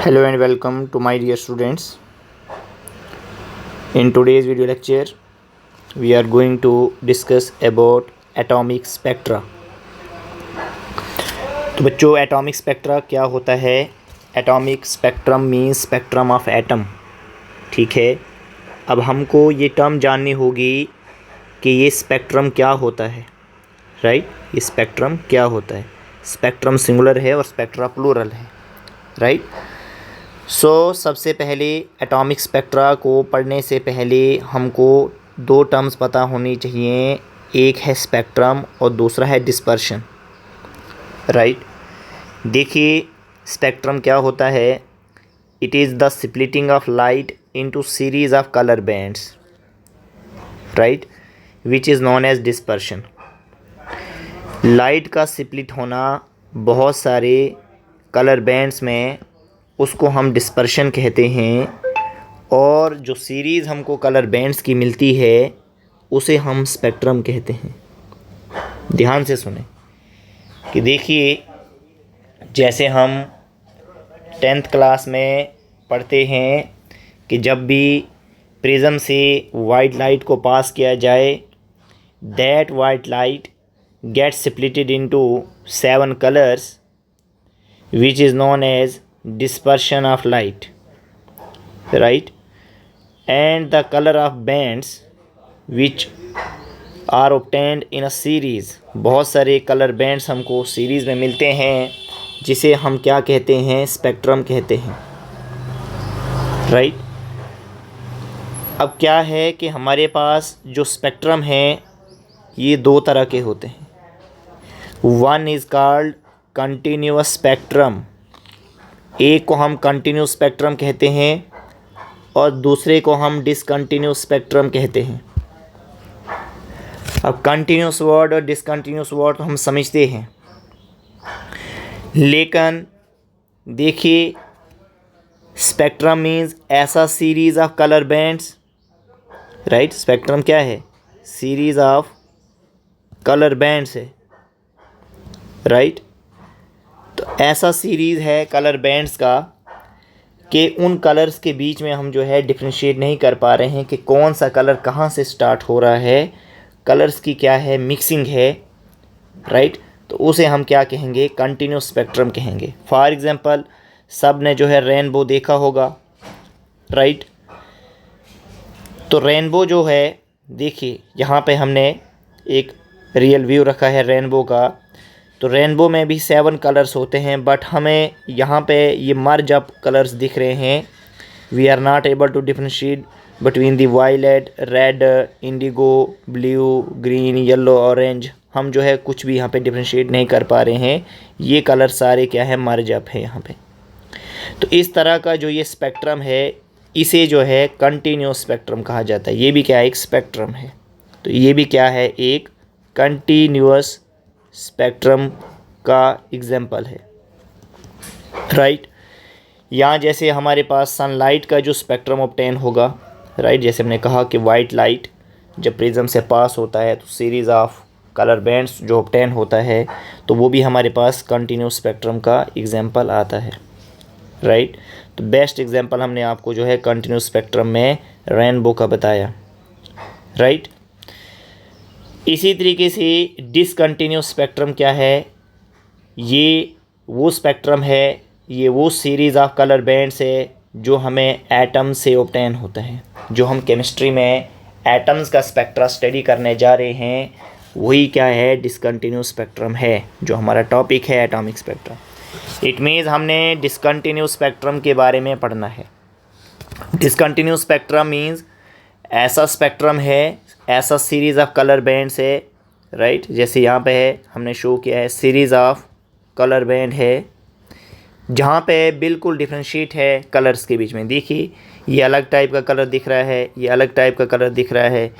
Hello and welcome to my dear students. In today's video lecture, we are going to discuss about atomic spectra. तो बच्चों atomic spectra क्या होता है? Atomic spectrum means spectrum of atom. ठीक है, अब हमको ये टर्म जाननी होगी कि ये स्पेक्ट्रम क्या होता है. राइट, ये स्पेक्ट्रम क्या होता है? स्पेक्ट्रम सिंगुलर है और स्पेक्ट्रा प्लूरल है. राइट. सबसे पहले एटॉमिक स्पेक्ट्रा को पढ़ने से पहले हमको दो टर्म्स पता होनी चाहिए. एक है स्पेक्ट्रम और दूसरा है डिस्पर्शन. राइट. देखिए स्पेक्ट्रम क्या होता है. It is the splitting of light into series of colour bands. Right, which is known as dispersion. Light का स्प्लिट होना बहुत सारे कलर बैंड्स में, उसको हम डिस्पर्शन कहते हैं. और जो सीरीज़ हमको कलर बैंड्स की मिलती है उसे हम स्पेक्ट्रम कहते हैं. ध्यान से सुने कि देखिए जैसे हम 10th क्लास में पढ़ते हैं कि जब भी प्रिज्म से वाइट लाइट को पास किया जाए, that white light gets splitted into 7 colours which is known as dispersion of light. Right, and the color of bands which are obtained in a series. बहुत सारे कलर बैंड्स हमको series में मिलते हैं जिसे हम क्या कहते हैं? स्पेक्ट्रम कहते हैं. राइट. अब क्या है कि हमारे पास जो स्पेक्ट्रम है ये दो तरह के होते हैं. One is called continuous spectrum. एक को हम कंटिन्यूस स्पेक्ट्रम कहते हैं और दूसरे को हम डिसकंटिन्यूस स्पेक्ट्रम कहते हैं. अब कंटिन्यूस वर्ड और डिसकंटिन्यूस वर्ड तो हम समझते हैं, लेकिन देखिए स्पेक्ट्रम मीन्स ऐसा series of colour bands. Right, spectrum क्या है? सीरीज़ ऑफ कलर बैंड्स है. राइट. तो ऐसा सीरीज़ है कलर बैंड्स का कि उन कलर्स के बीच में हम जो है डिफ्रेंशिएट नहीं कर पा रहे हैं कि कौन सा कलर कहाँ से स्टार्ट हो रहा है. कलर्स की क्या है? मिक्सिंग है. राइट. तो उसे हम क्या कहेंगे? कंटिन्यूस स्पेक्ट्रम कहेंगे. फॉर एग्ज़ाम्पल सब ने जो है रेनबो देखा होगा. राइट. तो रेनबो जो है, देखिए यहाँ पे हमने एक रियल व्यू रखा है रेनबो का. तो रेनबो में भी 7 कलर्स होते हैं, बट हमें यहाँ पे ये मर्ज अप कलर्स दिख रहे हैं. We are not able to differentiate between the violet, red, indigo, blue, green, yellow, orange. हम जो है कुछ भी यहाँ पे डिफ्रेंशिएट नहीं कर पा रहे हैं. ये कलर सारे क्या है? मर्ज अप है यहाँ पे. तो इस तरह का जो ये स्पेक्ट्रम है इसे जो है कंटिन्यूस स्पेक्ट्रम कहा जाता है. ये भी क्या है? एक स्पेक्ट्रम है. तो ये भी क्या है? एक कंटिन्यूअस स्पेक्ट्रम का एग्जाम्पल है. राइट. यहाँ जैसे हमारे पास सनलाइट का जो स्पेक्ट्रम ऑब्टेन होगा. राइट, जैसे हमने कहा कि वाइट लाइट जब प्रिज्म से पास होता है तो सीरीज़ ऑफ कलर बैंड्स जो ऑब्टेन होता है, तो वो भी हमारे पास कंटिन्यूस स्पेक्ट्रम का एग्जाम्पल आता है. राइट. तो बेस्ट एग्जाम्पल हमने आपको जो है कंटिन्यूस स्पेक्ट्रम में रेनबो का बताया. राइट. इसी तरीके से डिसकंटिन्यूस स्पेक्ट्रम क्या है? ये वो स्पेक्ट्रम है, ये वो सीरीज़ ऑफ कलर बैंड्स है जो हमें एटम से ऑब्टेन होता है. जो हम केमिस्ट्री में एटम्स का स्पेक्ट्रा स्टडी करने जा रहे हैं वही क्या है? डिसकंटिन्यूस स्पेक्ट्रम है, जो हमारा टॉपिक है एटॉमिक स्पेक्ट्रम. इट मीन्स हमने डिसकंटिन्यूस स्पेक्ट्रम के बारे में पढ़ना है. डिसकंटिन्यूस स्पेक्ट्रम मीन्स ऐसा स्पेक्ट्रम है, ऐसा सीरीज़ ऑफ कलर बैंड्स है. राइट. जैसे यहाँ पे है, हमने शो किया है सीरीज़ ऑफ कलर बैंड है जहाँ पे बिल्कुल डिफ्रेंशिएट है कलर्स के बीच में. देखिए ये अलग टाइप का कलर दिख रहा है, ये अलग टाइप का कलर दिख रहा है.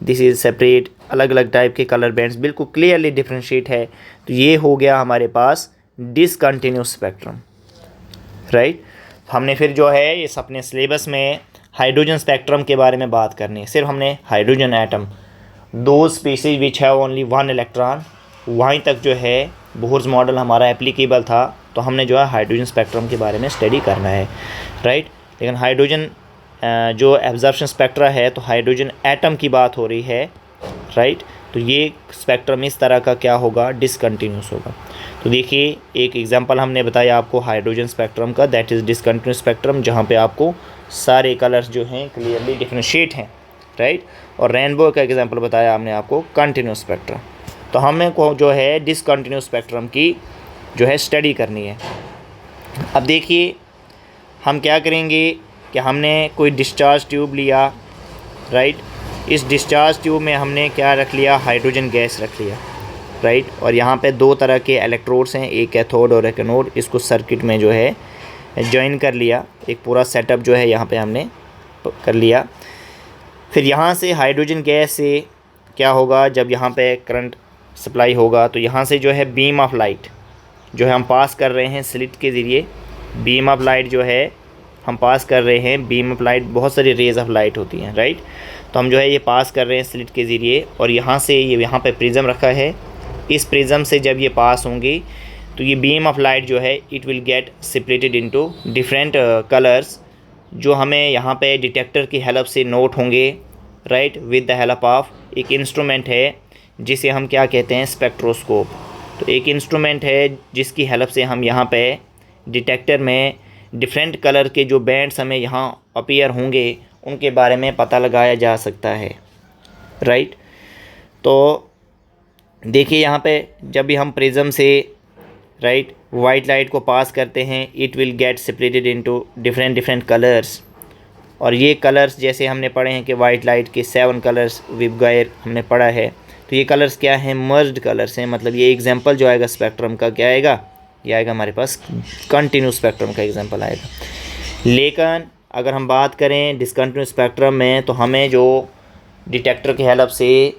This is separate. अलग अलग टाइप के कलर बैंड्स बिल्कुल क्लियरली डिफ्रेंशिएट है. तो ये हो गया हमारे पास डिसकंटिन्यूस स्पेक्ट्रम. राइट. हमने फिर जो है इस अपने सिलेबस में हाइड्रोजन स्पेक्ट्रम के बारे में बात करनी है. सिर्फ हमने हाइड्रोजन एटम, दो species which have only 1 electron, वहीं तक जो है बोहर्स मॉडल हमारा एप्लीकेबल था. तो हमने जो है हाइड्रोजन स्पेक्ट्रम के बारे में स्टडी करना है, राइट। लेकिन हाइड्रोजन जो एब्जॉर्प्शन स्पेक्ट्रा है, तो हाइड्रोजन एटम की बात हो रही है, राइट। तो ये स्पेक्ट्रम इस तरह का क्या होगा, डिसकंटिन्यूस होगा। तो देखिए एक एग्जांपल हमने बताया आपको हाइड्रोजन स्पेक्ट्रम का, दैट इज़ डिसकंटिन्यूस स्पेक्ट्रम, जहाँ पे आपको सारे कलर्स जो हैं क्लियरली डिफरेंशिएट हैं, राइट। और रेनबो का एग्जांपल बताया हमने आपको कंटिन्यूस स्पेक्ट्रम। तो हमें को जो है डिसकंटिन्यूस स्पेक्ट्रम की जो है स्टडी करनी है। अब देखिए हम क्या करेंगे कि हमने कोई डिस्चार्ज ट्यूब लिया, राइट। इस डिस्चार्ज ट्यूब में हमने क्या रख लिया, हाइड्रोजन गैस रख लिया, राइट। और यहाँ पे दो तरह के इलेक्ट्रोड्स हैं, एक कैथोड और एक एनोड। इसको सर्किट में जो है जॉइन कर लिया, एक पूरा सेटअप जो है यहाँ पे हमने कर लिया। फिर यहाँ से हाइड्रोजन गैस से क्या होगा, जब यहाँ पे करंट सप्लाई होगा तो यहाँ से जो है बीम ऑफ लाइट जो है हम पास कर रहे हैं स्लिट के ज़रिए। बीम ऑफ लाइट जो है हम पास कर रहे हैं, बीम ऑफ लाइट बहुत सारी रेज ऑफ लाइट होती हैं, राइट। तो हम जो है ये पास कर रहे हैं स्लिट के ज़रिए, और यहाँ से ये यहाँ पे प्रिज्म रखा है। इस प्रिज्म से जब ये पास होंगी तो ये बीम ऑफ लाइट जो है it will get separated into different colours, जो हमें यहाँ पे डिटेक्टर की हेल्प से नोट होंगे, right, with the help of एक इंस्ट्रूमेंट है जिसे हम क्या कहते हैं, स्पेक्ट्रोस्कोप। तो एक इंस्ट्रूमेंट है जिसकी हेल्प से हम यहाँ पे डिटेक्टर में डिफरेंट कलर के जो बैंड्स हमें यहाँ अपीयर होंगे उनके बारे में पता लगाया जा सकता है, राइट। तो देखिए यहाँ पे जब भी हम प्रिज्म से, राइट, वाइट लाइट को पास करते हैं, it will get separated into different colours. और ये कलर्स जैसे हमने पढ़े हैं कि वाइट लाइट के 7 कलर्स विबगायर हमने पढ़ा है, तो ये कलर्स क्या हैं, मर्ज्ड कलर्स हैं। मतलब ये एग्जांपल जो आएगा स्पेक्ट्रम का क्या आएगा, ये आएगा हमारे पास कंटिन्यूस स्पेक्ट्रम का एग्जांपल आएगा। लेकिन अगर हम बात करें डिसकंटिन्यूस स्पेक्ट्रम में, तो हमें जो डिटेक्टर की हेल्प से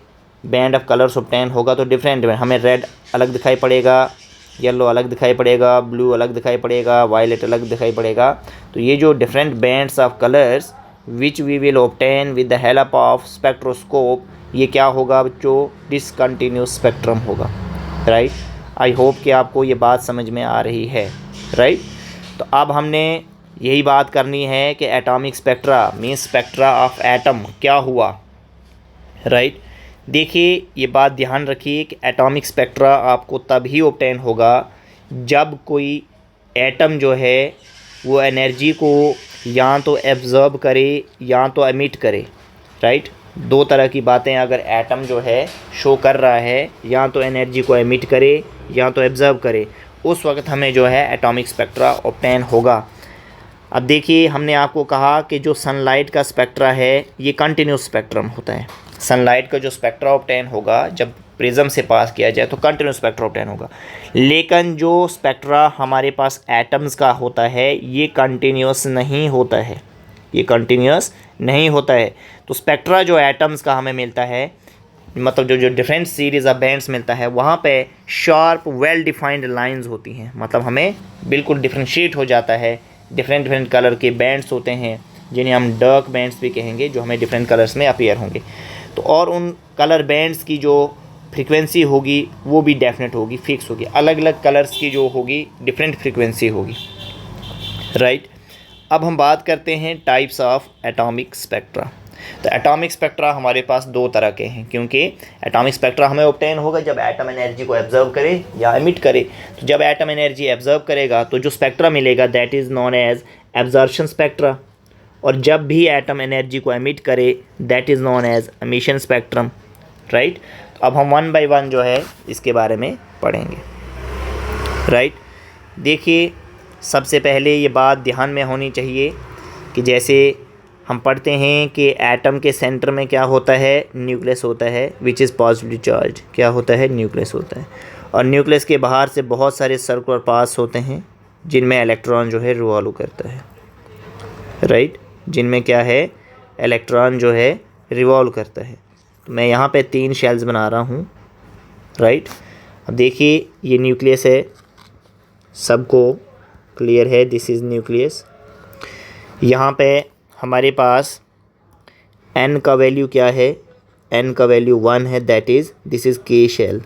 बैंड ऑफ कलर्स ऑब्टेन होगा तो डिफरेंट हमें रेड अलग दिखाई पड़ेगा, येलो अलग दिखाई पड़ेगा, ब्लू अलग दिखाई पड़ेगा, वायलेट अलग दिखाई पड़ेगा। तो ये जो different bands of colours which we will obtain with the help of spectroscope, ये क्या होगा बच्चों, डिसकंटिन्यूस स्पेक्ट्रम होगा, राइट। आई होप कि आपको ये बात समझ में आ रही है, राइट। तो अब हमने यही बात करनी है कि atomic spectra means spectra of atom क्या हुआ, राइट। देखिए ये बात ध्यान रखिए कि एटॉमिक स्पेक्ट्रा आपको तभी ऑब्टेन होगा जब कोई एटम जो है वो एनर्जी को या तो एब्जॉर्ब करे या तो एमिट करे, राइट। दो तरह की बातें अगर एटम जो है शो कर रहा है, या तो एनर्जी को एमिट करे या तो एब्जॉर्ब करे, उस वक्त हमें जो है एटॉमिक स्पेक्ट्रा ऑब्टेन होगा। अब देखिए हमने आपको कहा कि जो सनलाइट का स्पेक्ट्रा है ये कंटिन्यूस स्पेक्ट्रम होता है। सनलाइट का जो स्पेक्ट्रा ऑब्टेन होगा जब प्रिज्म से पास किया जाए तो कंटिन्यूस स्पेक्ट्रा ऑब्टेन होगा। लेकिन जो स्पेक्ट्रा हमारे पास एटम्स का होता है ये कंटिन्यूस नहीं होता है, ये कंटिन्यूस नहीं होता है। तो स्पेक्ट्रा जो एटम्स का हमें मिलता है, मतलब जो डिफरेंट सीरीज़ ऑफ बैंड्स मिलता है, वहाँ पे शार्प वेल डिफाइंड लाइंस होती हैं। मतलब हमें बिल्कुल डिफ्रेंशिएट हो जाता है, डिफरेंट कलर के बैंड्स होते हैं जिन्हें हम डार्क बैंड्स भी कहेंगे, जो हमें डिफरेंट कलर्स में अपीयर होंगे। तो और उन कलर बैंड्स की जो फ्रीक्वेंसी होगी वो भी डेफिनेट होगी, फिक्स होगी। अलग अलग कलर्स की जो होगी डिफरेंट फ्रीक्वेंसी होगी, राइट। अब हम बात करते हैं टाइप्स ऑफ एटॉमिक स्पेक्ट्रा। तो एटॉमिक स्पेक्ट्रा हमारे पास दो तरह के हैं, क्योंकि एटॉमिक स्पेक्ट्रा हमें ऑब्टेन होगा जब एटम एनर्जी को एब्जर्व करे या एमिट करे। तो जब एटम एनर्जी एब्जर्व करेगा तो जो स्पेक्ट्रा मिलेगा that is known as absorption spectra, और जब भी एटम एनर्जी को एमिट करे that is known as emission spectrum, right. तो अब हम वन बाय वन जो है इसके बारे में पढ़ेंगे, राइट। देखिए सबसे पहले ये बात ध्यान में होनी चाहिए कि जैसे हम पढ़ते हैं कि एटम के सेंटर में क्या होता है, न्यूक्लियस होता है विच इज़ पॉजिटिवली चार्ज। क्या होता है, न्यूक्लियस होता है। और न्यूक्लियस के बाहर से बहुत सारे सर्कुलर पाथ्स होते हैं जिनमें इलेक्ट्रॉन जो है रिवॉल्व करता है, राइट। जिनमें क्या है, इलेक्ट्रॉन जो है रिवॉल्व करता है। तो मैं यहाँ पे 3 शेल्स बना रहा हूँ, राइट। अब देखिए ये न्यूक्लियस है, सबको क्लियर है, दिस इज़ न्यूक्लियस। यहाँ पे हमारे पास n का वैल्यू क्या है, n का वैल्यू 1 है, that is this is K shell,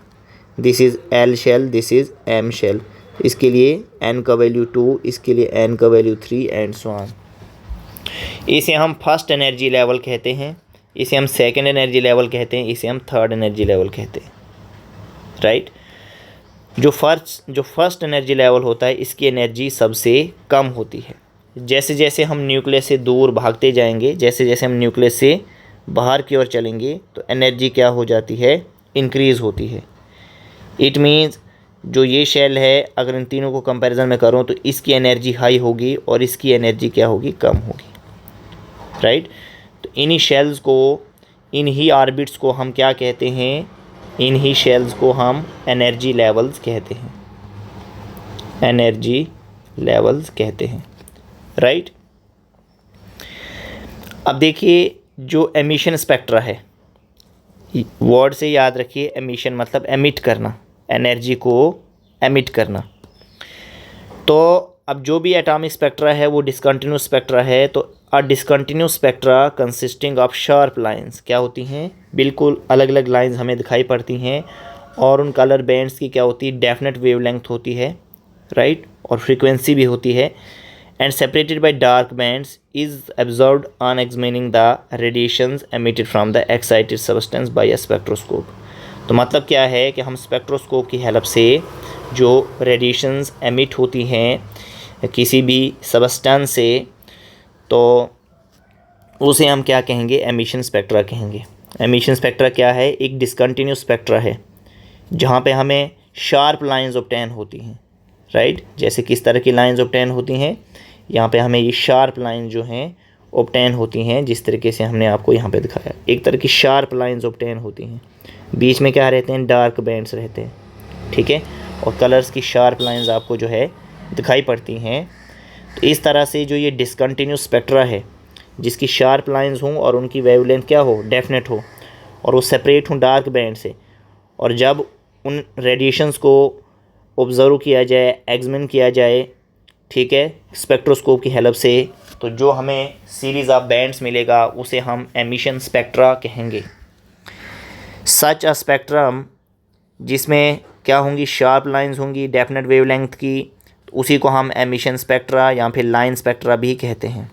this is L shell, this is M shell. इसके लिए n का वैल्यू 2, इसके लिए n का वैल्यू 3 एंड सो ऑन। इसे हम फर्स्ट एनर्जी लेवल कहते हैं, इसे हम सेकंड एनर्जी लेवल कहते हैं, इसे हम थर्ड एनर्जी लेवल कहते हैं, राइट। जो फर्स्ट एनर्जी लेवल होता है इसकी एनर्जी सबसे कम होती है। जैसे जैसे हम न्यूक्लियस से दूर भागते जाएंगे, जैसे जैसे हम न्यूक्लियस से बाहर की ओर चलेंगे तो एनर्जी क्या हो जाती है, इंक्रीज़ होती है। इट मीन्स जो ये शेल है, अगर इन तीनों को कंपैरिजन में करूँ तो इसकी एनर्जी हाई होगी और इसकी एनर्जी क्या होगी, कम होगी, राइट। तो इन्हीं शेल्स को, इन्हीं ऑर्बिट्स को हम क्या कहते हैं, इन्हीं शेल्स को हम एनर्जी लेवल्स कहते हैं, एनर्जी लेवल्स कहते हैं, राइट। अब देखिए जो एमिशन स्पेक्ट्रा है, वर्ड से याद रखिए, एमिशन मतलब एमिट करना, एनर्जी को एमिट करना। तो अब जो भी एटॉमिक स्पेक्ट्रा है वो डिसकंटिन्यूस स्पेक्ट्रा है। तो a discontinuous spectra consisting of sharp lines क्या होती हैं, बिल्कुल अलग अलग लाइंस हमें दिखाई पड़ती हैं और उन कलर बैंड्स की क्या होती है, डेफिनेट वेवलेंथ होती है, राइट, और फ्रीक्वेंसी भी होती है। And separated by dark bands is observed on examining the radiations emitted from the excited substance by a spectroscope. तो मतलब क्या है कि हम स्पेक्ट्रोस्कोप की हेल्प से जो रेडिएशंस एमिट होती हैं किसी भी सब्सटेंस से, तो उसे हम क्या कहेंगे, एमिशन स्पेक्ट्रा कहेंगे। एमिशन स्पेक्ट्रा क्या है, एक डिसकंटिन्यूस स्पेक्ट्रा है जहाँ पे हमें शार्प लाइंस ऑब्टेन होती हैं, राइट। जैसे किस तरह की लाइंस ऑब्टेन होती हैं, यहाँ पे हमें ये शार्प लाइन जो हैं ऑब्टेन होती हैं, जिस तरीके से हमने आपको यहाँ पे दिखाया, एक तरह की शार्प लाइंस ऑब्टेन होती हैं। बीच में क्या रहते हैं, डार्क बैंड्स रहते हैं, ठीक है, और कलर्स की शार्प लाइंस आपको जो है दिखाई पड़ती हैं। तो इस तरह से जो ये डिसकंटिन्यूस स्पेक्ट्रा है जिसकी शार्प लाइंस हों और उनकी वेवलेंथ क्या हो, डेफिनेट हो, और वो सेपरेट हों डार्क बैंड से, और जब उन रेडिएशंस को ऑब्ज़र्व किया जाए, एग्जामिन किया जाए, ठीक है, स्पेक्ट्रोस्कोप की हेल्प से, तो जो हमें सीरीज़ ऑफ बैंड्स मिलेगा उसे हम एमिशन स्पेक्ट्रा कहेंगे। सच अ स्पेक्ट्रम जिसमें क्या होंगी, शार्प लाइंस होंगी डेफिनेट वेवलेंथ की, उसी को हम एमिशन स्पेक्ट्रा या फिर लाइन स्पेक्ट्रा भी कहते हैं,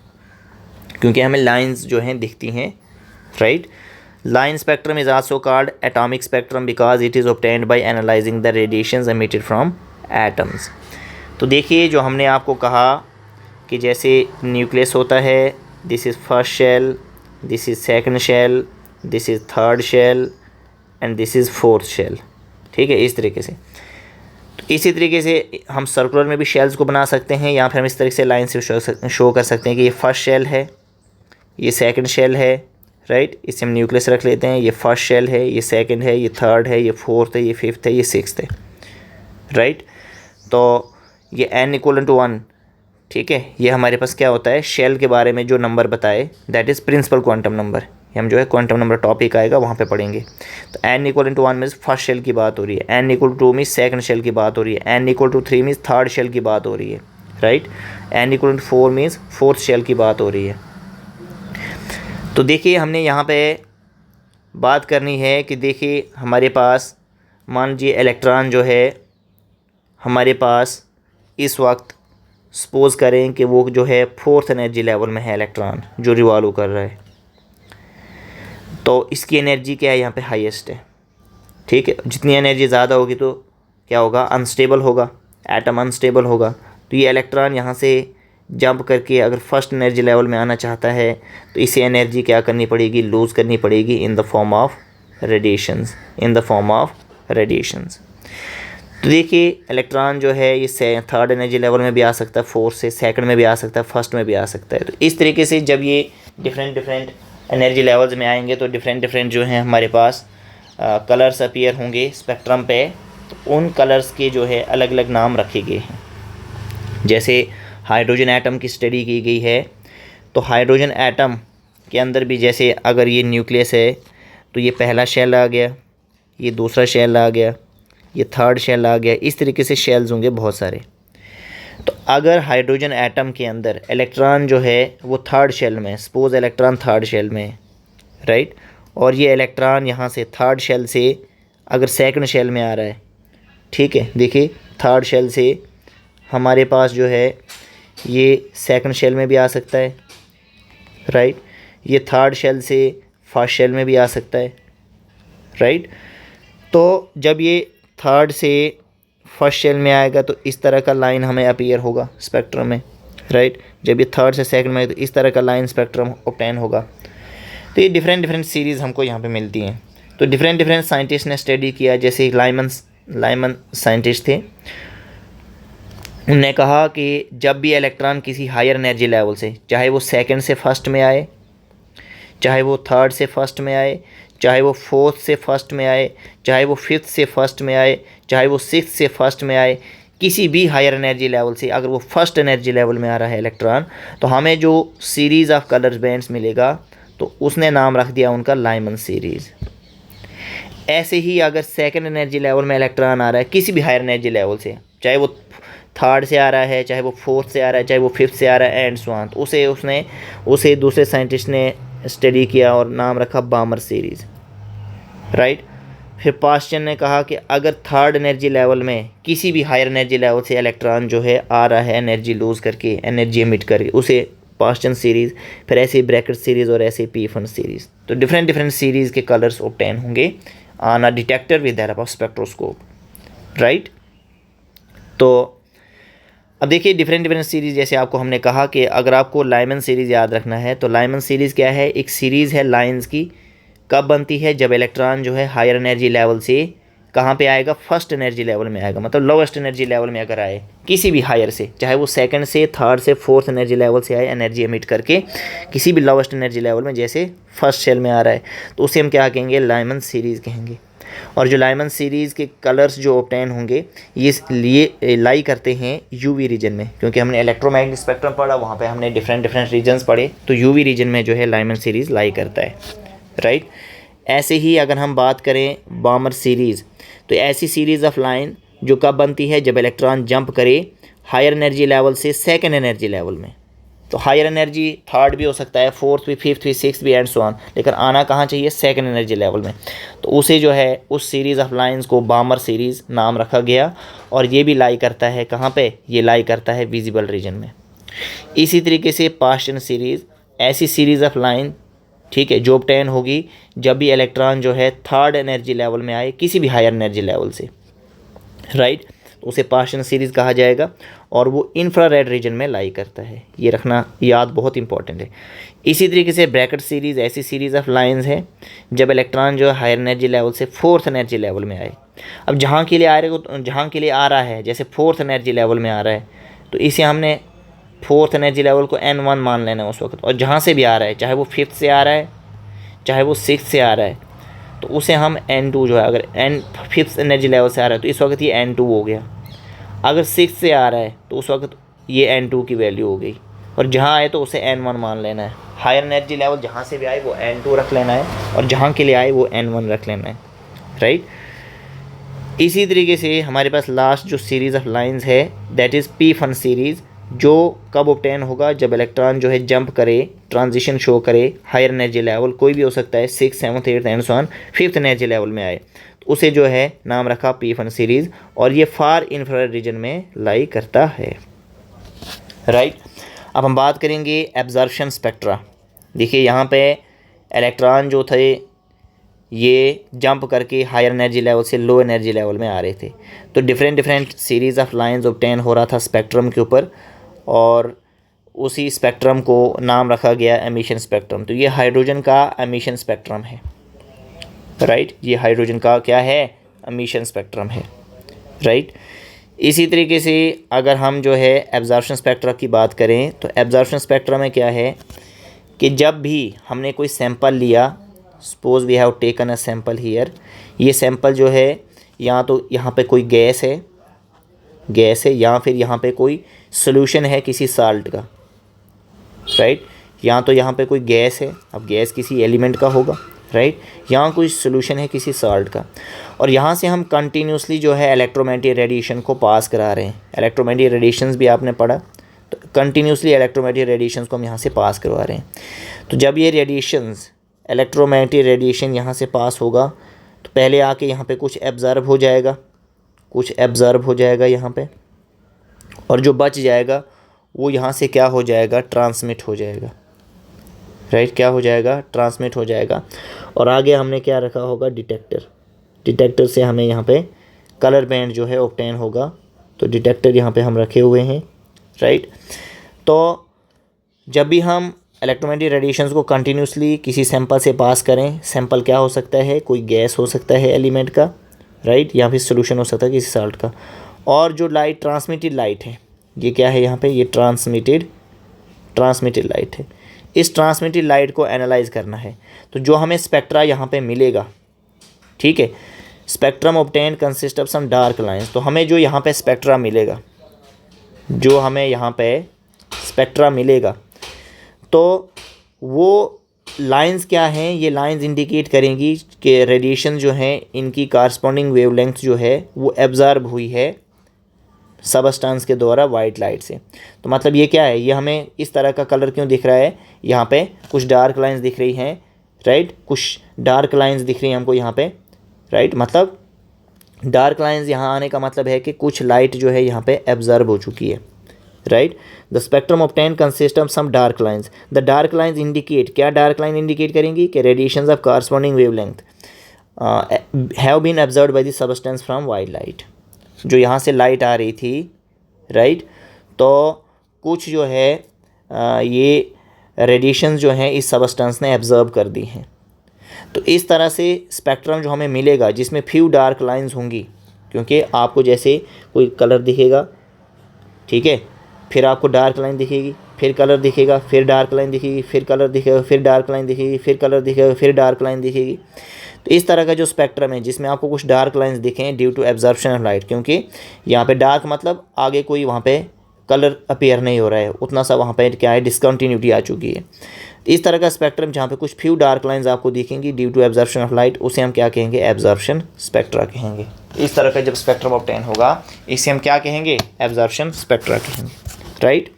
क्योंकि हमें लाइंस जो हैं दिखती हैं, right. Line spectrum is also called atomic spectrum because it is obtained by analysing the radiations emitted from atoms. तो देखिए जो हमने आपको कहा कि जैसे न्यूक्लियस होता है, this is first shell, this is second shell, this is third shell and this is fourth shell, ठीक है, इस तरीके से। तो इसी तरीके से हम सर्कुलर में भी शेल्स को बना सकते हैं, या फिर हम इस तरीके से लाइन से शो कर सकते हैं कि ये फर्स्ट शेल है, ये सेकंड शेल है, राइट, इसे हम न्यूक्लियस रख लेते हैं, ये फर्स्ट शेल है, ये सेकंड है, ये थर्ड है, ये फोर्थ है, ये फिफ्थ है, ये सिक्स्थ है, राइट। तो ये n=1, ठीक है, ये हमारे पास क्या होता है, शेल के बारे में जो नंबर बताए that is principal quantum number. हम जो है क्वांटम नंबर टॉपिक आएगा वहाँ पे पढ़ेंगे। तो n=1 मीन्स फर्स्ट शेल की बात हो रही है, n=2 मीन्स सेकंड शेल की बात हो रही है, n=3 मीन्स थर्ड शेल की बात हो रही है, right, n=4 means fourth shell की बात हो रही है। तो देखिए हमने यहाँ पे बात करनी है कि देखिए हमारे पास मान लीजिए इलेक्ट्रॉन जो है हमारे पास इस वक्त सपोज़ करें कि वो जो है फोर्थ एनर्जी लेवल में है इलेक्ट्रॉन जो रिवॉल्व कर रहा है, तो इसकी एनर्जी क्या है, यहाँ पे हाईएस्ट है, ठीक है। जितनी एनर्जी ज़्यादा होगी तो क्या होगा, अनस्टेबल होगा, एटम अनस्टेबल होगा। तो ये इलेक्ट्रॉन यहाँ से जंप करके अगर फर्स्ट एनर्जी लेवल में आना चाहता है तो इसे एनर्जी क्या करनी पड़ेगी, लूज़ करनी पड़ेगी in the form of radiations, in the form of radiations. तो देखिए इलेक्ट्रॉन जो है ये थर्ड एनर्जी लेवल में भी आ सकता है, फोर्थ से सेकंड में भी आ सकता है, फर्स्ट में भी आ सकता है। तो इस तरीके से जब ये डिफरेंट एनर्जी लेवल्स में आएंगे तो डिफरेंट जो हैं हमारे पास कलर्स अपीयर होंगे स्पेक्ट्रम पे। तो उन कलर्स के जो है अलग अलग नाम रखे गए हैं। जैसे हाइड्रोजन एटम की स्टडी की गई है, तो हाइड्रोजन एटम के अंदर भी जैसे अगर ये न्यूक्लियस है तो ये पहला शेल आ गया, ये दूसरा शेल आ गया, ये थर्ड शेल आ गया, इस तरीके से शेल्स होंगे बहुत सारे। तो अगर हाइड्रोजन एटम के अंदर इलेक्ट्रॉन जो है वो थर्ड शेल में, सपोज़ इलेक्ट्रॉन थर्ड शेल में है, राइट, और ये इलेक्ट्रॉन यहाँ से थर्ड शेल से अगर सेकंड शेल में आ रहा है, ठीक है, देखिए थर्ड शेल से हमारे पास जो है ये सेकंड शेल में भी आ सकता है, राइट। ये थर्ड शेल से फर्स्ट शेल में भी आ सकता है, राइट। तो जब ये थर्ड से फर्स्ट शेल में आएगा तो इस तरह का लाइन हमें अपीयर होगा स्पेक्ट्रम में, राइट। जब ये थर्ड से सेकंड में तो इस तरह का लाइन स्पेक्ट्रम ऑब्टेन होगा। तो ये डिफरेंट सीरीज़ हमको यहाँ पे मिलती हैं। तो डिफरेंट साइंटिस्ट ने स्टडी किया, जैसे लाइमन साइंटिस्ट थे, उन्होंने कहा कि जब भी इलेक्ट्रॉन किसी हायर एनर्जी लेवल से, चाहे वो सेकंड से फर्स्ट में आए, चाहे वो थर्ड से फर्स्ट में आए, चाहे वो फोर्थ से फर्स्ट में आए, चाहे वो फिफ्थ से फर्स्ट में आए, चाहे वो सिक्स्थ से फर्स्ट में आए, किसी भी हायर एनर्जी लेवल से अगर वो फर्स्ट एनर्जी लेवल में आ रहा है इलेक्ट्रॉन, तो हमें जो सीरीज़ ऑफ कलर बैंड्स मिलेगा तो उसने नाम रख दिया उनका लाइमन सीरीज़। ऐसे ही अगर सेकंड एनर्जी लेवल में इलेक्ट्रॉन आ रहा है किसी भी हायर एनर्जी लेवल से, चाहे वो थर्ड से आ रहा है, चाहे वो फोर्थ से आ रहा है, चाहे वो फिफ्थ से आ रहा है एंड सो ऑन, तो उसे दूसरे साइंटिस्ट ने स्टडी किया और नाम रखा बामर सीरीज़, राइट। फिर पास्चन ने कहा कि अगर थर्ड एनर्जी लेवल में किसी भी हायर एनर्जी लेवल से इलेक्ट्रॉन जो है आ रहा है एनर्जी लूज़ करके, एनर्जी एमिट करके, उसे पास्चन सीरीज़, फिर ऐसे ब्रैकेट सीरीज़ और ऐसे पीफन सीरीज़। तो डिफरेंट सीरीज़ के कलर्स ऑब्टेन होंगे on a detector with help of spectroscope, right. तो अब देखिए डिफरेंट सीरीज़, जैसे आपको हमने कहा कि अगर आपको लाइमन सीरीज़ याद रखना है तो लाइमन सीरीज़ क्या है, एक सीरीज़ है लाइंस की। कब बनती है, जब इलेक्ट्रॉन जो है हायर एनर्जी लेवल से कहाँ पे आएगा, फर्स्ट एनर्जी लेवल में आएगा, मतलब लोवेस्ट एनर्जी लेवल में अगर आए किसी भी हायर से, चाहे वो सेकंड से थर्ड से फोर्थ एनर्जी लेवल से आए एनर्जी एमिट करके किसी भी लोवेस्ट एनर्जी लेवल में, जैसे फर्स्ट शेल में आ रहा है, तो उसे हम क्या कहेंगे, लाइमन सीरीज़ कहेंगे। और जो लाइमन सीरीज़ के कलर्स जो ऑब्टेन होंगे ये लाई करते हैं यूवी रीजन में, क्योंकि हमने इलेक्ट्रोमैग्नेटिक स्पेक्ट्रम पढ़ा, वहाँ पे हमने डिफरेंट रीजन्स पढ़े, तो यूवी रीजन में जो है लाइमन सीरीज़ लाई करता है, राइट। ऐसे ही अगर हम बात करें बामर सीरीज़, तो ऐसी सीरीज़ ऑफ लाइन जो कब बनती है, जब इलेक्ट्रॉन जंप करे हायर एनर्जी लेवल से सेकेंड एनर्जी लेवल में। तो हायर एनर्जी थर्ड भी हो सकता है, फोर्थ भी, फिफ्थ भी, सिक्स भी एंड सो ऑन, लेकिन आना कहाँ चाहिए, सेकंड एनर्जी लेवल में। तो उसे जो है उस सीरीज़ ऑफ लाइंस को बामर सीरीज़ नाम रखा गया। और ये भी लाई करता है कहाँ पे, ये लाई करता है विजिबल रीजन में। इसी तरीके से पास्चन सीरीज़, ऐसी सीरीज़ ऑफ लाइन, ठीक है, जो ऑब्टेन होगी जब भी इलेक्ट्रॉन जो है थर्ड एनर्जी लेवल में आए किसी भी हायर एनर्जी लेवल से, राइट। तो उसे पास्चन सीरीज़ कहा जाएगा और वो इंफ्रारेड रीजन में लाई करता है। ये रखना याद बहुत इंपॉर्टेंट है। इसी तरीके से ब्रैकेट सीरीज़ ऐसी सीरीज़ ऑफ लाइंस है जब इलेक्ट्रॉन जो है हायर एनर्जी लेवल से फोर्थ एनर्जी लेवल में आए। अब जहाँ के लिए आ रहा है, जैसे फोर्थ एनर्जी लेवल में आ रहा है, तो इसे हमने फोर्थ एनर्जी लेवल को N1 मान लेना है उस वक्त। और जहाँ से भी आ रहा है, चाहे वो फिफ्थ से आ रहा है, चाहे वो सिक्स से आ रहा है, तो उसे हम N2 जो है, अगर फिफ्थ एनर्जी लेवल से आ रहा है तो इस वक्त ये N2 हो गया। अगर सिक्स से आ रहा है तो उस वक्त ये N2 की वैल्यू हो गई। और जहाँ आए तो उसे N1 मान लेना है। हायर एनर्जी लेवल जहाँ से भी आए वो N2 रख लेना है और जहाँ के लिए आए वो N1 रख लेना है, राइट। इसी तरीके से हमारे पास लास्ट जो सीरीज़ ऑफ लाइंस है that is Pfund series, जो कब ऑब्टेन होगा, जब इलेक्ट्रॉन जो है जंप करे, ट्रांजिशन शो करे हायर एनर्जी लेवल, कोई भी हो सकता है, six, seventh, eighth and so on, fifth energy level में आए, तो उसे जो है नाम रखा पी फन सीरीज़। और ये फार इंफ्रारेड रीजन में लाई करता है, राइट। अब हम बात करेंगे एब्जॉर्प्शन स्पेक्ट्रा। देखिए यहाँ पे इलेक्ट्रॉन जो थे ये जंप करके हायर एनर्जी लेवल से लो एनर्जी लेवल में आ रहे थे, तो different series of lines obtain हो रहा था स्पेक्ट्रम के ऊपर, और उसी स्पेक्ट्रम को नाम रखा गया एमिशन स्पेक्ट्रम। तो ये हाइड्रोजन का एमिशन स्पेक्ट्रम है, राइट। ये हाइड्रोजन का क्या है, एमिशन स्पेक्ट्रम है, राइट। इसी तरीके से अगर हम जो है एब्जॉर्प्शन स्पेक्ट्रा की बात करें, तो एब्जॉर्प्शन स्पेक्ट्रा में क्या है कि जब भी हमने कोई सैंपल लिया, suppose we have taken a sample here, ये सैंपल जो है या तो यहाँ पे कोई गैस है या फिर यहाँ पे कोई सोल्यूशन है किसी साल्ट का, राइट। या तो यहाँ पे कोई गैस है, अब गैस किसी एलिमेंट का होगा, राइट। यहाँ कोई सोल्यूशन है किसी साल्ट का, और यहाँ से हम कंटिन्यूसली जो है इलेक्ट्रोमैग्नेटिक रेडिएशन को पास करा रहे हैं। इलेक्ट्रोमैग्नेटिक रेडिएशंस भी आपने पढ़ा, तो कंटिन्यूसली इलेक्ट्रोमैग्नेटिक रेडिएशंस को हम यहाँ से पास करवा रहे हैं। तो जब ये रेडिएशंस, इलेक्ट्रोमैग्नेटिक रेडिएशन यहाँ से पास होगा, तो पहले आके यहाँ पे कुछ एब्जर्व हो जाएगा यहाँ पे, और जो बच जाएगा वो यहाँ से क्या हो जाएगा, ट्रांसमिट हो जाएगा, राइट। क्या हो जाएगा, ट्रांसमिट हो जाएगा। और आगे हमने क्या रखा होगा, डिटेक्टर। डिटेक्टर से हमें यहाँ पे कलर बैंड जो है ऑब्टेन होगा, तो डिटेक्टर यहाँ पे हम रखे हुए हैं, राइट। तो जब भी हम इलेक्ट्रोमैग्नेटिक रेडिएशंस को कंटिन्यूसली किसी सैंपल से पास करें, सैंपल क्या हो सकता है, कोई गैस हो सकता है एलिमेंट का, राइट, या फिर सोल्यूशन हो सकता है किसी साल्ट का। और जो लाइट, ट्रांसमिटेड लाइट है, ये क्या है यहाँ पे, ये ट्रांसमिटेड लाइट है। इस ट्रांसमिटेड लाइट को एनालाइज करना है, तो जो हमें स्पेक्ट्रा यहाँ पे मिलेगा, ठीक है, spectrum obtain consist of some dark lines. तो हमें जो यहाँ पे स्पेक्ट्रा मिलेगा, जो हमें यहाँ पे स्पेक्ट्रा मिलेगा, तो वो लाइंस क्या हैं, ये लाइंस इंडिकेट करेंगी कि रेडिएशन जो है इनकी कारस्पॉन्डिंग वेवलेंथ जो है वो एब्जॉर्ब हुई है सबस्टेंस के द्वारा वाइट लाइट से। तो मतलब ये क्या है, ये हमें इस तरह का कलर क्यों दिख रहा है, यहाँ पे कुछ डार्क लाइंस दिख रही हैं, राइट, कुछ डार्क लाइंस दिख रही हैं हमको यहाँ पे, राइट। मतलब डार्क लाइंस यहाँ आने का मतलब है कि कुछ लाइट जो है यहाँ पे एब्जॉर्ब हो चुकी है, right. The spectrum obtain consist of some dark lines. The dark lines indicate, क्या डार्क लाइन इंडिकेट करेंगी कि radiations of corresponding wavelength have been absorbed by the substance from white light. जो यहाँ से लाइट आ रही थी, राइट, तो कुछ जो है ये रेडिएशंस जो हैं इस सबस्टेंस ने एब्जॉर्ब कर दी हैं। तो इस तरह से स्पेक्ट्रम जो हमें मिलेगा जिसमें फ्यू डार्क लाइंस होंगी, क्योंकि आपको जैसे कोई कलर दिखेगा, ठीक है, फिर आपको डार्क लाइन दिखेगी, फिर कलर दिखेगा, फिर डार्क लाइन दिखेगी, फिर कलर दिखेगा, फिर डार्क लाइन दिखेगी, फिर कलर दिखेगा, फिर डार्क लाइन दिखेगी। तो इस तरह का जो स्पेक्ट्रम है जिसमें आपको कुछ डार्क लाइंस दिखें due to absorption of light, क्योंकि यहाँ पे डार्क मतलब आगे कोई वहाँ पे कलर अपीयर नहीं हो रहा है, उतना सा वहाँ पे क्या है, डिसकंटिन्यूटी आ चुकी है। इस तरह का स्पेक्ट्रम जहाँ पे कुछ फ्यू डार्क लाइंस आपको दिखेंगी due to absorption of light, उसे हम क्या कहेंगे, एब्जॉर्प्शन स्पेक्ट्रा कहेंगे। इस तरह का जब स्पेक्ट्रम ऑब्टेन होगा इसे हम क्या कहेंगे, एब्जॉर्प्शन स्पेक्ट्रा कहेंगे, राइट।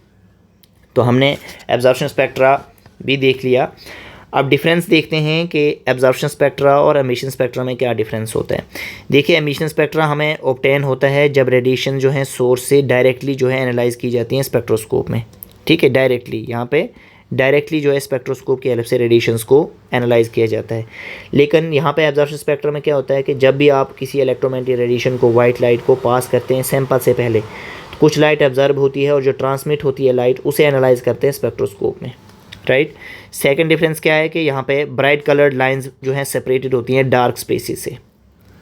तो हमने एब्जॉर्प्शन स्पेक्ट्रा भी देख लिया। अब डिफरेंस देखते हैं कि एब्जॉर्प्शन स्पेक्ट्रा और एमिशन स्पेक्ट्रा में क्या डिफरेंस होता है। देखिए, एमिशन स्पेक्ट्रा हमें ऑब्टेन होता है जब रेडिएशन जो है सोर्स से डायरेक्टली जो है एनालाइज की जाती है स्पेक्ट्रोस्कोप में, ठीक है, डायरेक्टली, यहाँ पे डायरेक्टली जो है स्पेक्ट्रोस्कोप की हेल्प से रेडिएशंस को एनालाइज किया जाता है। लेकिन यहाँ पे एब्जॉर्प्शन स्पेक्ट्रा में क्या होता है कि जब भी आप किसी इलेक्ट्रोमैग्नेटिक रेडिएशन को, वाइट लाइट को पास करते हैं सैंपल से पहले, तो कुछ लाइट एब्जॉर्ब होती है और जो ट्रांसमिट होती है लाइट उसे एनालाइज करते हैं स्पेक्ट्रोस्कोप में, राइट। सेकंड डिफरेंस क्या है कि यहाँ पे ब्राइट कलर्ड लाइंस जो हैं सेपरेटेड होती हैं डार्क स्पेसिस से,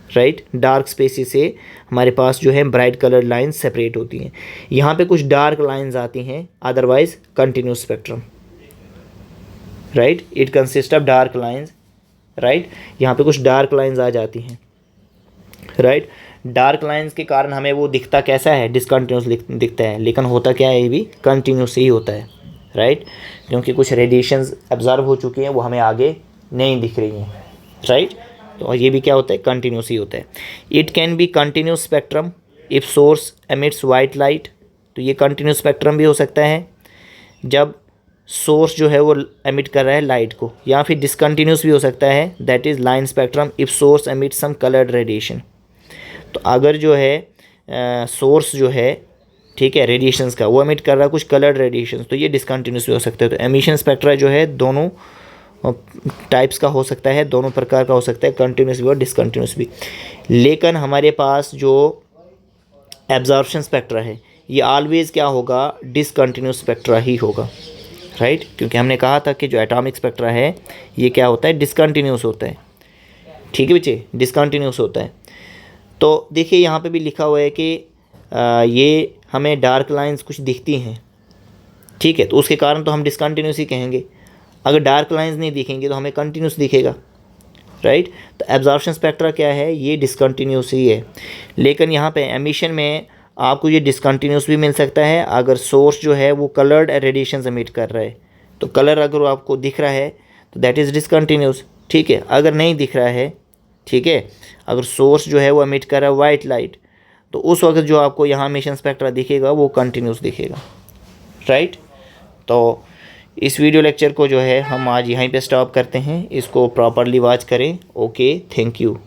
राइट। डार्क स्पेसिस से हमारे पास जो है ब्राइट कलर्ड लाइंस सेपरेट होती हैं। यहाँ पे कुछ डार्क लाइंस आती हैं, otherwise continuous spectrum, right, it consist of dark lines, right. यहाँ पे कुछ डार्क लाइंस आ जाती हैं, राइट। डार्क लाइंस के कारण हमें वो दिखता कैसा है, डिसकंटिन्यूस दिखता है, लेकिन होता क्या है, ये भी कंटिन्यूस ही होता है, राइट, क्योंकि कुछ रेडिएशंस एब्जॉर्ब हो चुकी हैं वो हमें आगे नहीं दिख रही हैं, राइट। तो ये भी क्या होता है, कंटिन्यूस ही होता है। It can be continuous spectrum if source emits white light. तो ये कंटिन्यूस स्पेक्ट्रम भी हो सकता है जब सोर्स जो है वो एमिट कर रहा है लाइट को, या फिर डिसकंटिन्यूस भी हो सकता है, that is line spectrum if source emit some coloured radiation. तो अगर जो है सोर्स जो है, ठीक है, रेडिएशंस का, वो एमिट कर रहा है कुछ कलर्ड रेडिएशंस, तो ये डिसकंटिन्यूस भी हो सकता है। तो एमिशन स्पेक्ट्रा जो है दोनों टाइप्स का हो सकता है, दोनों प्रकार का हो सकता है, कंटिन्यूस भी और डिसकंटिन्यूस भी। लेकिन हमारे पास जो एब्जॉर्प्शन स्पेक्ट्रा है ये ऑलवेज़ क्या होगा, डिसकंटिन्यूस स्पेक्ट्रा ही होगा, राइट, क्योंकि हमने कहा था कि जो एटॉमिक स्पेक्ट्रा है ये क्या होता है, डिसकंटिन्यूस होता है, ठीक है बच्चे, डिसकंटिन्यूस होता है। तो देखिए यहाँ पे भी लिखा हुआ है कि ये हमें डार्क लाइंस कुछ दिखती हैं, ठीक है, तो उसके कारण तो हम डिसकंटिन्यूस ही कहेंगे। अगर डार्क लाइंस नहीं दिखेंगे तो हमें कंटिन्यूस दिखेगा, राइट। तो एब्जॉर्प्शन स्पेक्ट्रा क्या है, ये डिसकंटिन्यूस ही है। लेकिन यहाँ पे एमिशन में आपको ये डिसकंटिन्यूस भी मिल सकता है अगर सोर्स जो है वो कलर्ड रेडिएशन एमिट कर रहा है। तो कलर अगर आपको दिख रहा है तो दैट इज़ डिसकंटिन्यूस, ठीक है। अगर नहीं दिख रहा है, ठीक है, अगर सोर्स जो है वो एमिट कर रहा है वाइट लाइट, तो उस वक्त जो आपको यहाँ एमिशन स्पेक्ट्रा दिखेगा वो कंटिन्यूस दिखेगा, राइट। तो इस वीडियो लेक्चर को जो है हम आज यहीं पे स्टॉप करते हैं, इसको प्रॉपरली वॉच करें। Okay, thank you.